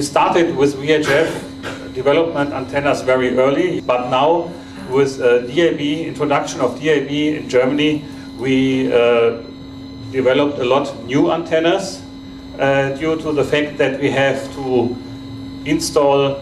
started with VHF development antennas very early, but now with DAB, introduction of DAB in Germany, we developed a lot new antennas due to the fact that we have to install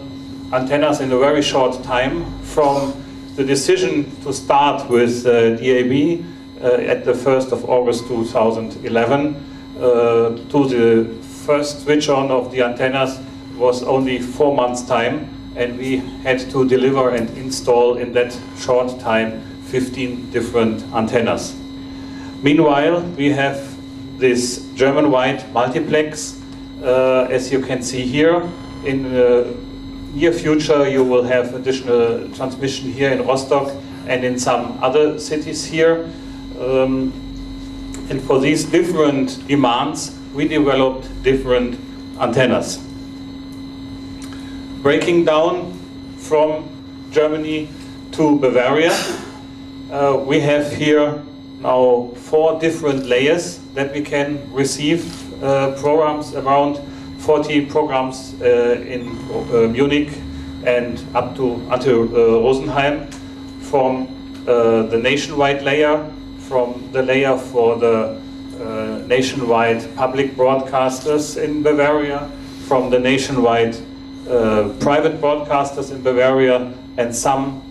antennas in a very short time. From the decision to start with DAB at the 1st of August 2011 to the first switch on of the antennas was only 4 months' time, and we had to deliver and install in that short time 15 different antennas. Meanwhile, we have this German-wide multiplex, as you can see here. In the near future, you will have additional transmission here in Rostock and in some other cities here. And for these different demands, we developed different antennas. Breaking down from Germany to Bavaria, we have here now 4 different layers that we can receive programs, around 40 programs in Munich and up to until Rosenheim, from the nationwide layer, from the layer for the nationwide public broadcasters in Bavaria, from the nationwide private broadcasters in Bavaria, and some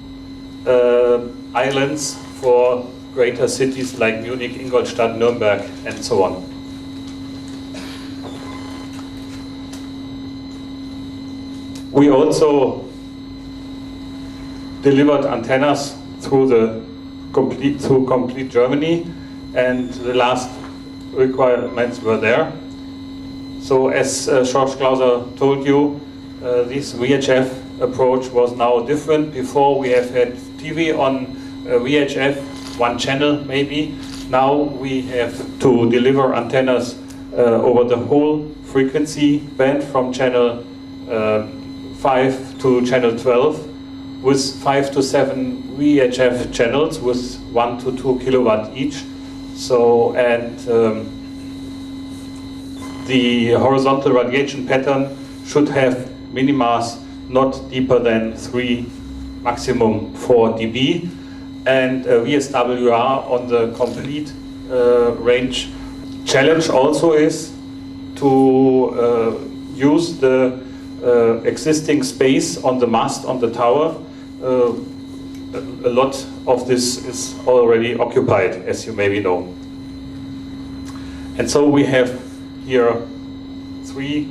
islands for greater cities like Munich, Ingolstadt, Nuremberg, and so on. We also delivered antennas through complete Germany, and the last requirements were there. So as George Clauser told you, this VHF approach was now different. Before we have had TV on VHF, 1 channel maybe. Now we have to deliver antennas over the whole frequency band from channel 5 to channel 12, with 5 to 7 VHF channels with 1 to 2 kilowatt each. So, and the horizontal radiation pattern should have minimas not deeper than 3, maximum 4 dB, and VSWR on the complete range. Challenge also is to use the existing space on the mast, on the tower. A lot of this is already occupied, as you maybe know. And so we have here 3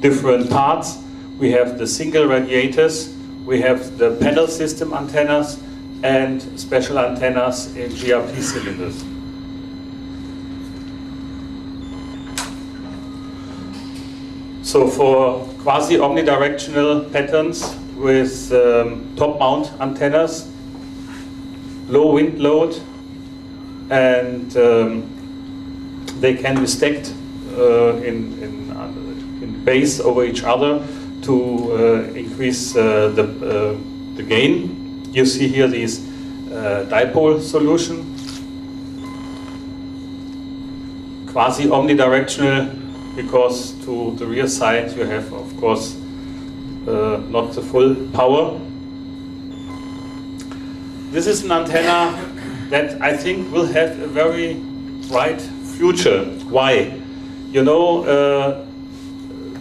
different parts. We have the single radiators, we have the panel system antennas, and special antennas in GRP cylinders. So for quasi-omnidirectional patterns with top mount antennas, low wind load, and they can be stacked in base over each other to increase the gain. You see here these dipole solution, quasi-omnidirectional, because to the rear side you have, of course, not the full power. This is an antenna that I think will have a very bright future. Why? You know,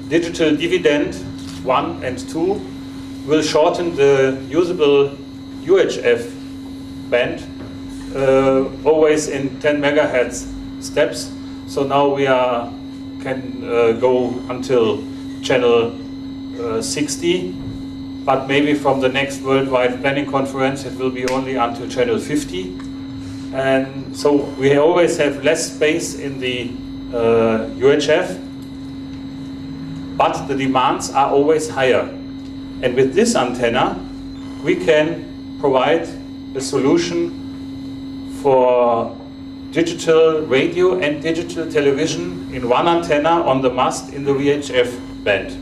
digital dividend 1 and 2 will shorten the usable UHF band, always in 10 megahertz steps. So now we can go until channel 60, but maybe from the next worldwide planning conference it will be only until channel 50. And so we always have less space in the UHF, but the demands are always higher. And with this antenna we can provide a solution for digital radio and digital television in one antenna on the mast in the VHF band.